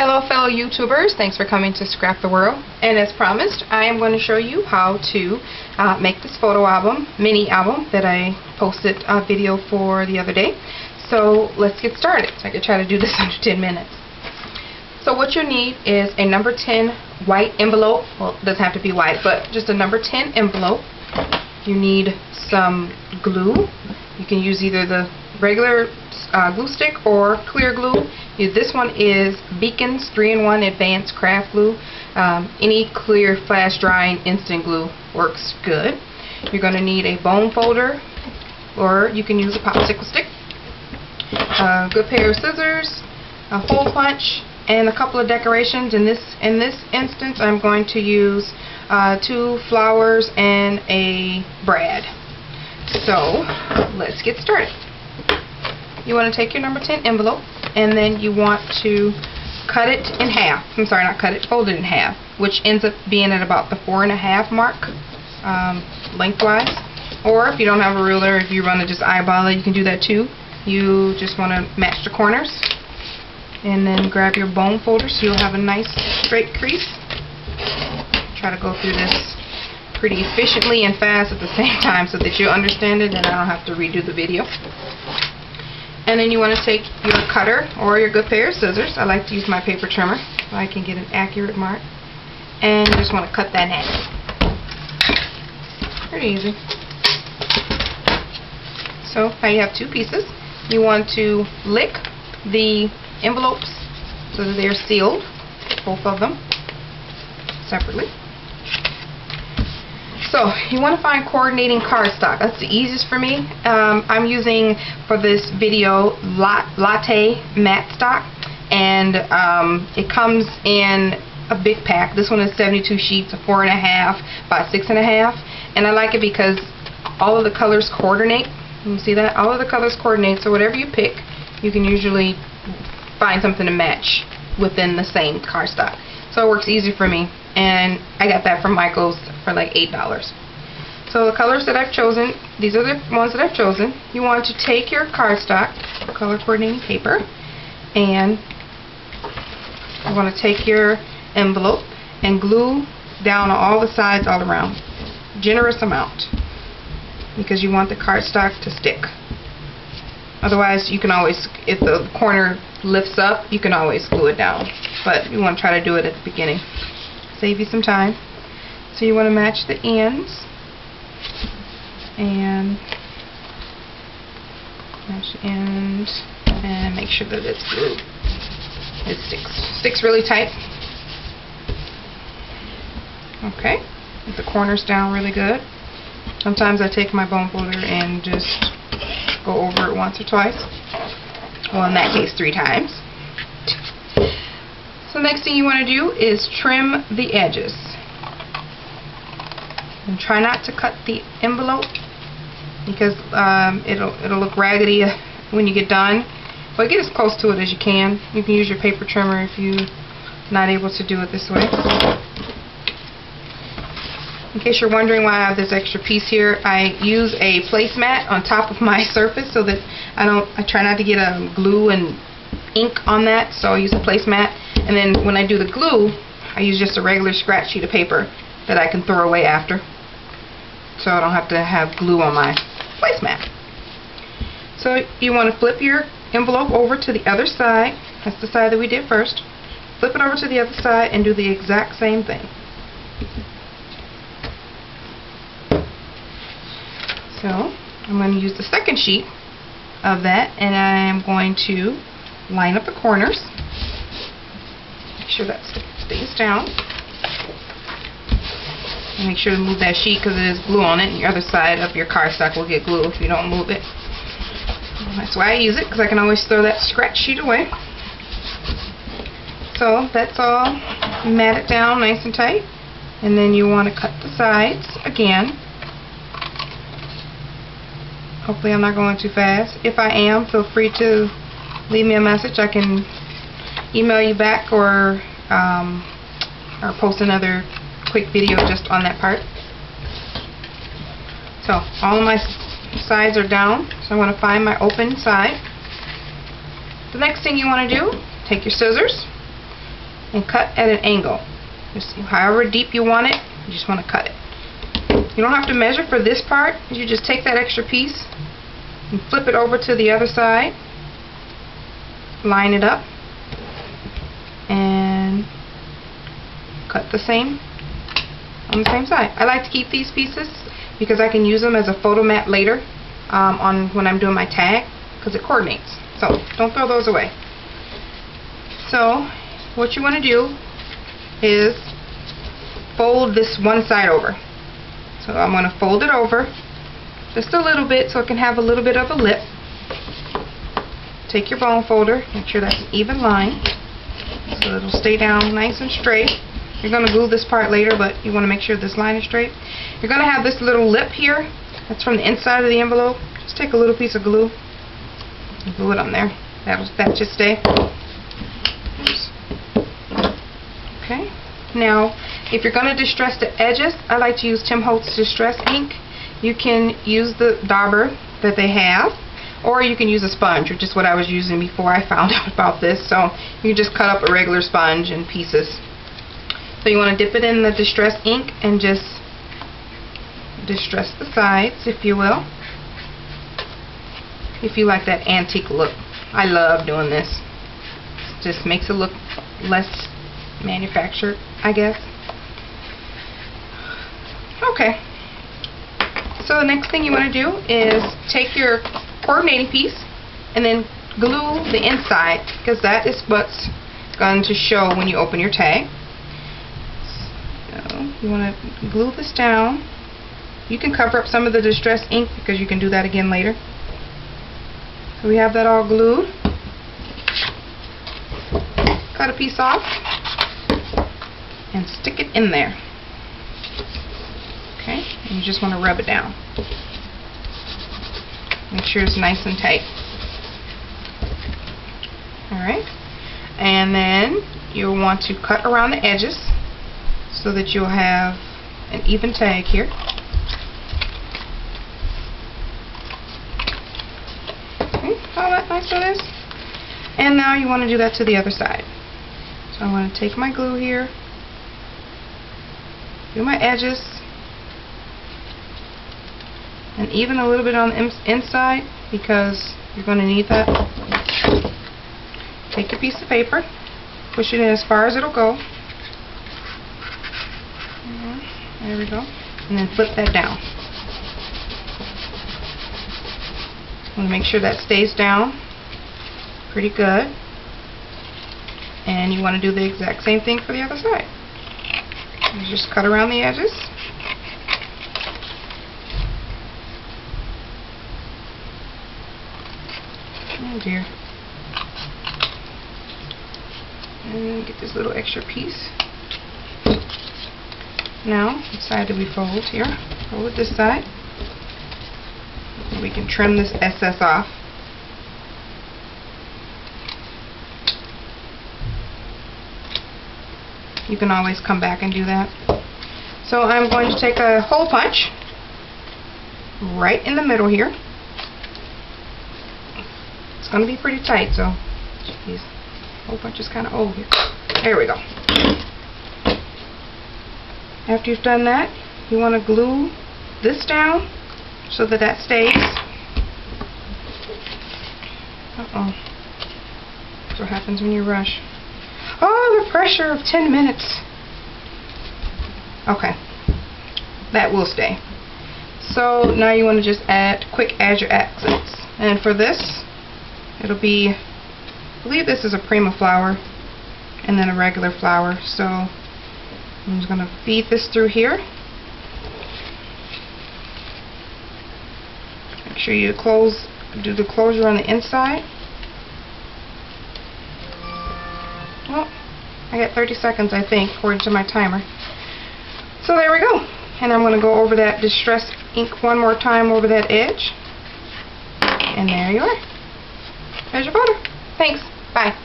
Hello fellow YouTubers, thanks for coming to Scrap the World, and as promised I am going to show you how to make this photo album, mini album that I posted a video for the other day. So let's get started. So I could try to do this under 10 minutes. So what you need is a number 10 white envelope. Well, it doesn't have to be white, but just a number 10 envelope. You need some glue. You can use either the regular glue stick or clear glue. This one is Beacon's 3-in-1 Advanced Craft Glue. Any clear flash drying instant glue works good. You're going to need a bone folder, or you can use a popsicle stick, a good pair of scissors, a hole punch, and a couple of decorations. In this instance, I'm going to use 2 flowers and a brad. So let's get started. You want to take your number 10 envelope, and then you want to cut it in half. I'm sorry, not cut it, fold it in half, which ends up being at about the 4.5 mark lengthwise. Or if you don't have a ruler, if you want to just eyeball it, you can do that too. You just want to match the corners, and then grab your bone folder so you'll have a nice straight crease. Try to go through this pretty efficiently and fast at the same time so that you understand it and I don't have to redo the video. And then you want to take your cutter or your good pair of scissors. I like to use my paper trimmer so I can get an accurate mark. And you just want to cut that in half. Pretty easy. So now you have 2 pieces. You want to lick the envelopes so that they're sealed, both of them, separately. So you want to find coordinating cardstock. That's the easiest for me. I'm using for this video latte matte stock, and it comes in a big pack. This one is 72 sheets of 4.5 by 6.5, and I like it because all of the colors coordinate. You see that? All of the colors coordinate, so whatever you pick, you can usually find something to match within the same cardstock. So it works easy for me, and I got that from Michael's for like $8. So the colors that I've chosen, these are the ones that I've chosen. You want to take your cardstock, color coordinating paper, and you want to take your envelope and glue down on all the sides all around. Generous amount, because you want the cardstock to stick. Otherwise, you can always, if the corner lifts up, you can always glue it down. But you want to try to do it at the beginning. Save you some time. So you want to match the ends and match the ends and make sure that it's glued. It sticks really tight. Okay, get the corners down really good. Sometimes I take my bone folder and just go over it once or twice. Well, in that case, 3 times. So the next thing you want to do is trim the edges. And try not to cut the envelope because it'll look raggedy when you get done. But get as close to it as you can. You can use your paper trimmer if you're not able to do it this way. In case you're wondering why I have this extra piece here, I use a placemat on top of my surface so that I try not to get glue and ink on that, so I use a placemat. And then when I do the glue, I use just a regular scratch sheet of paper that I can throw away after, so I don't have to have glue on my placemat. So you want to flip your envelope over to the other side. That's the side that we did first. Flip it over to the other side and do the exact same thing. So I'm going to use the second sheet of that, and I am going to line up the corners. Make sure that stays down. And make sure to move that sheet because it is glue on it, and your other side of your cardstock will get glue if you don't move it. That's why I use it, because I can always throw that scratch sheet away. So that's all matted down nice and tight. And then you want to cut the sides again. Hopefully I'm not going too fast. If I am, feel free to leave me a message. I can email you back or post another quick video just on that part. So all of my sides are down, so I want to find my open side. The next thing you want to do, take your scissors and cut at an angle. Just however deep you want it, you just want to cut it. You don't have to measure for this part. You just take that extra piece and flip it over to the other side, line it up, and cut the same on the same side. I like to keep these pieces because I can use them as a photo mat later on when I'm doing my tag, because it coordinates. So don't throw those away. So what you want to do is fold this one side over. So I'm going to fold it over just a little bit so it can have a little bit of a lip. Take your bone folder, make sure that's an even line so it'll stay down nice and straight. You're going to glue this part later, but you want to make sure this line is straight. You're going to have this little lip here. That's from the inside of the envelope. Just take a little piece of glue and glue it on there. That should stay. Oops. Okay. Now, if you're going to distress the edges, I like to use Tim Holtz Distress ink. You can use the dauber that they have, or you can use a sponge, which is what I was using before I found out about this. So you can just cut up a regular sponge in pieces. So you want to dip it in the distress ink and just distress the sides, if you will. If you like that antique look. I love doing this. It just makes it look less manufactured, I guess. Okay. So the next thing you want to do is take your coordinating piece and then glue the inside, because that is what's going to show when you open your tag. So you want to glue this down. You can cover up some of the distress ink because you can do that again later. So we have that all glued. Cut a piece off and stick it in there. Okay, and you just want to rub it down. Make sure it's nice and tight. Alright, and then you'll want to cut around the edges so that you'll have an even tag here. Okay, how nice that is. And now you want to do that to the other side. So I want to take my glue here, do my edges, and even a little bit on the inside because you're going to need that. Take your piece of paper, push it in as far as it'll go. There we go. And then flip that down. Want to make sure that stays down pretty good. And you want to do the exact same thing for the other side. You just cut around the edges. Oh dear. And get this little extra piece. Now, what side do we fold here? Fold this side. We can trim this excess off. You can always come back and do that. So I'm going to take a hole punch right in the middle here. It's going to be pretty tight, so geez, hole punch is kind of old here. There we go. After you've done that, you want to glue this down so that that stays. Uh-oh. That's what happens when you rush. Oh, the pressure of 10 minutes. Okay. That will stay. So now you want to just add your accents. And for this, it'll be, I believe this is a Prima flower and then a regular flower. So I'm just going to feed this through here. Make sure you do the closure on the inside. Well, I got 30 seconds, I think, according to my timer. So there we go. And I'm going to go over that distress ink one more time over that edge. And there you are. There's your photo. Thanks. Bye.